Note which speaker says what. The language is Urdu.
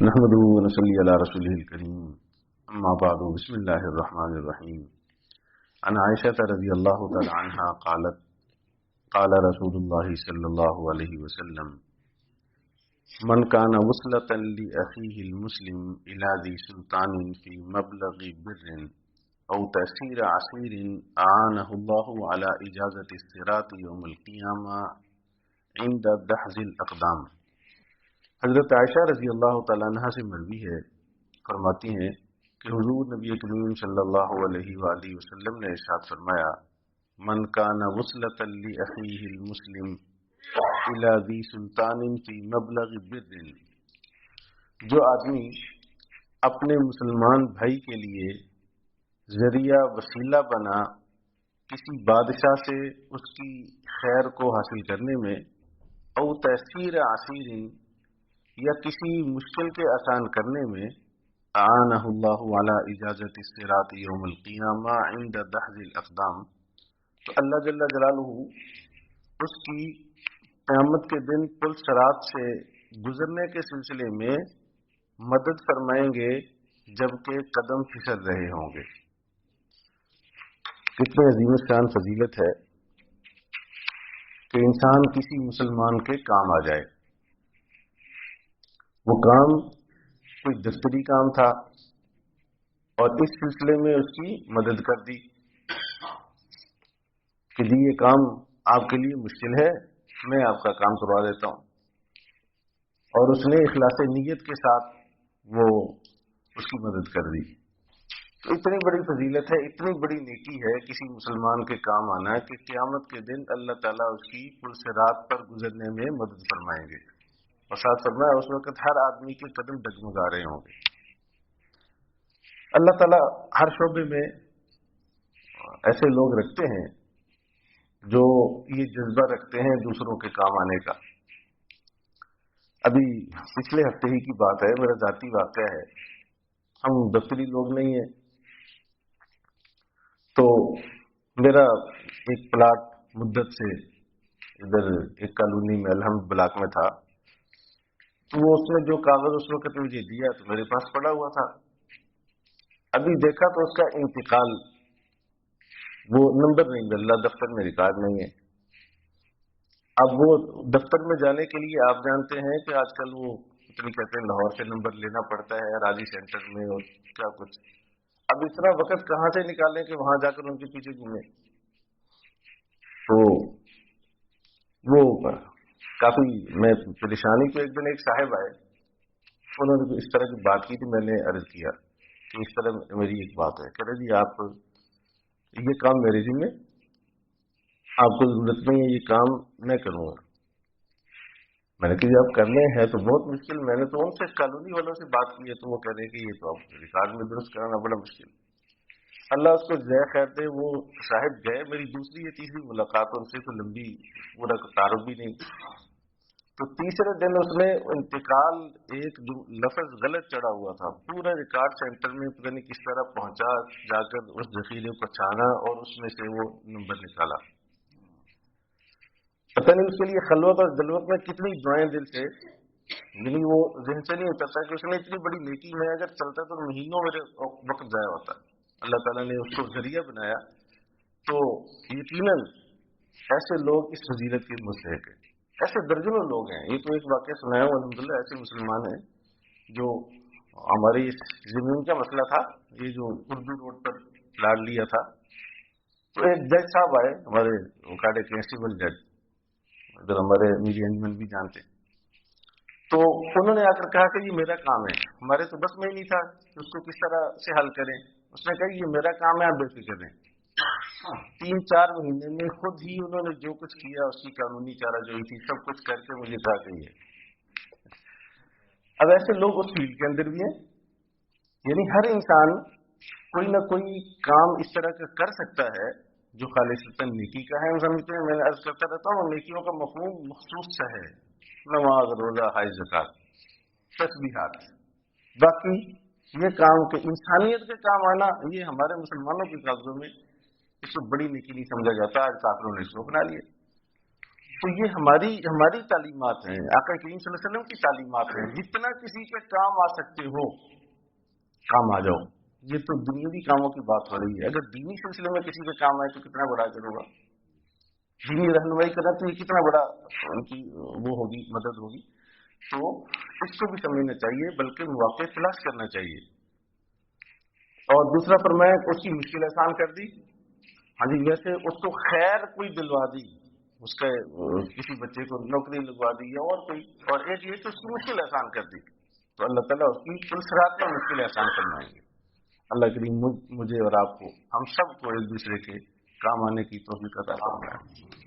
Speaker 1: نحمده ونصلي على رسوله الكريم اما بعد بسم الله الرحمن الرحيم عن عائشة رضي الله تعالى عنها قالت قال رسول الله صلى الله عليه وسلم من كان وصلة لأخيه المسلم إلى ذي سلطان في مبلغ بر أو تأثير عسير أعانه الله على إجازة الصراط يوم القيامة عند دحز الأقدام۔ حضرت عائشہ رضی اللہ تعالیٰ عنہ سے مروی ہے، فرماتی ہیں کہ حضور نبی کریم صلی اللہ علیہ وآلہ وسلم نے ارشاد فرمایا، من کان وصلۃ لأخیہ المسلم الی ذی سلطان فی مبلغ بر، جو آدمی اپنے مسلمان بھائی کے لیے ذریعہ وسیلہ بنا کسی بادشاہ سے اس کی خیر کو حاصل کرنے میں، او تیسیر عسیر یا کسی مشکل کے آسان کرنے میں، اعانہ اللہ علی اجازت الصراط یوم القیامہ عند دحض الاقدام، تو اللہ جل جلالہ اس کی قیامت کے دن پل صراط سے گزرنے کے سلسلے میں مدد فرمائیں گے جبکہ قدم پھسل رہے ہوں گے۔ کتنے عظیم شان فضیلت ہے کہ انسان کسی مسلمان کے کام آ جائے۔ وہ کام کوئی دفتری کام تھا اور اس سلسلے میں اس کی مدد کر دی کہ جی یہ کام آپ کے لیے مشکل ہے، میں آپ کا کام کروا دیتا ہوں، اور اس نے اخلاص نیت کے ساتھ وہ اس کی مدد کر دی۔ تو اتنی بڑی فضیلت ہے، اتنی بڑی نیکی ہے کسی مسلمان کے کام آنا کہ قیامت کے دن اللہ تعالیٰ اس کی پل صراط پر گزرنے میں مدد فرمائیں گے، اور ساتھ فرمایا اس وقت ہر آدمی کے قدم ڈگمگا رہے ہوں گے۔ اللہ تعالیٰ ہر شعبے میں ایسے لوگ رکھتے ہیں جو یہ جذبہ رکھتے ہیں دوسروں کے کام آنے کا۔ ابھی پچھلے ہفتے ہی کی بات ہے، میرا ذاتی واقعہ ہے، ہم دفتری لوگ نہیں ہیں، تو میرا ایک پلاٹ مدت سے ادھر ایک کالونی میں الحمد بلاک میں تھا، تو وہ اس نے جو کاغذ اس وقت مجھے دیا تو میرے پاس پڑا ہوا تھا۔ ابھی دیکھا تو اس کا انتقال، وہ نمبر نہیں مل رہا، دفتر میں ریکارڈ نہیں ہے۔ اب وہ دفتر میں جانے کے لیے آپ جانتے ہیں کہ آج کل وہ اتنی کہتے ہیں لاہور سے نمبر لینا پڑتا ہے راضی سینٹر میں، اور کیا کچھ، اب اتنا وقت کہاں سے نکالیں کہ وہاں جا کر ان کے پیچھے گھومیں۔ تو وہ کافی میں پریشانی کو، ایک دن ایک صاحب آئے، انہوں نے اس طرح کی بات کی تھی، میں نے عرض کیا کہ اس طرح میری ایک بات ہے، کہہ رہے جی آپ یہ کام میرے ذمہ، آپ کو ضرورت نہیں ہے، یہ کام میں کروں گا۔ میں نے کہا جی آپ کرنے ہیں تو بہت مشکل، میں نے تو ان سے کالونی والوں سے بات کی ہے تو وہ کہہ رہے ہیں کہ یہ تو آپ ریکارڈ میں درست کرانا بڑا مشکل۔ اللہ اس کو جزائے خیر دے، وہ صاحب گئے، میری دوسری یا تیسری ملاقات ان سے، تو لمبی پورا تعارف بھی نہیں۔ تو تیسرے دن اس نے انتقال ایک لفظ غلط چڑھا ہوا تھا، پورا ریکارڈ سینٹر میں پتہ نہیں کس طرح پہنچا، جا کر اس ذخیرے کو چھانا اور اس میں سے وہ نمبر نکالا۔ پتہ نہیں اس کے لیے خلوت اور جلوت میں کتنی دعائیں دل سے، یعنی وہ ذہن سے نہیں اترتا کہ اس نے اتنی بڑی نیکی میں اگر چلتا تو مہینوں میرے وقت ضائع ہوتا۔ اللہ تعالیٰ نے اس کو ذریعہ بنایا، تو یقیناً ایسے لوگ اس فضیلت کے مستحق ہیں، ایسے درجنوں لوگ ہیں۔ یہ تو ایک واقعہ سنایا ہوں، الحمدللہ ایسے مسلمان ہیں جو ہماری اس زمین کا مسئلہ تھا، یہ جو اردو روڈ پر پلاٹ لیا تھا، تو ایک جج صاحب آئے ہمارے وکاڈے کے سول جج، ادھر ہمارے میری انجمن بھی جانتے، تو انہوں نے آ کر کہا کہ یہ میرا کام ہے، ہمارے تو بس میں ہی نہیں تھا کہ اس کو کس طرح سے حل کریں۔ اس نے کہا یہ میرا کام ہے، آپ بے فکر رہیں۔ 3-4 مہینے میں خود ہی انہوں نے جو کچھ کیا، اس کی قانونی چارہ جوئی تھی، سب کچھ کر کے مجھے کہا کہ یہ۔ اب ایسے لوگ اس فیلڈ کے اندر بھی ہیں، یعنی ہر انسان کوئی نہ کوئی کام اس طرح کا کر سکتا ہے جو خالصتاً نیکی کا ہے۔ ہم سمجھتے ہیں، میں عرض کرتا رہتا ہوں، نیکیوں کا مفہوم مخصوص سا ہے، نماز، روزہ، حج، زکات، تسبیحات، باقی یہ کام کہ انسانیت کے کام آنا، یہ ہمارے مسلمانوں کے قابضوں میں اس کو بڑی نیکی نہیں سمجھا جاتا، آج کافروں نے اس کو اپنا لیا۔ تو یہ ہماری تعلیمات ہیں، آقا کریم صلی اللہ علیہ وسلم کی تعلیمات ہیں، جتنا کسی کے کام آ سکتے ہو کام آ جاؤ۔ یہ تو دنیاوی کاموں کی بات ہو رہی ہے، اگر دینی سلسلے میں کسی کے کام آئے تو کتنا بڑا اجر ہوگا، دینی رہنمائی کرنا تو یہ کتنا بڑا ان کی وہ ہوگی، مدد ہوگی۔ تو اس کو بھی سمجھنا چاہیے، بلکہ مواقع تلاش کرنا چاہیے۔ اور دوسرا فرمایا کہ اس کی مشکل آسان کر دی، ہاں جی، جیسے اس کو خیر کوئی دلوا دی، اس کا کسی بچے کو نوکری لگوا دی یا اور کوئی، اور ایک یہ کہ اس کی مشکل آسان کر دی، تو اللہ تعالیٰ اس کی پلسرات میں مشکل آسان فرمائیں گے۔ اللہ کریم مجھے اور آپ کو، ہم سب کو ایک دوسرے کے کام آنے کی توفیق عطا فرمائے۔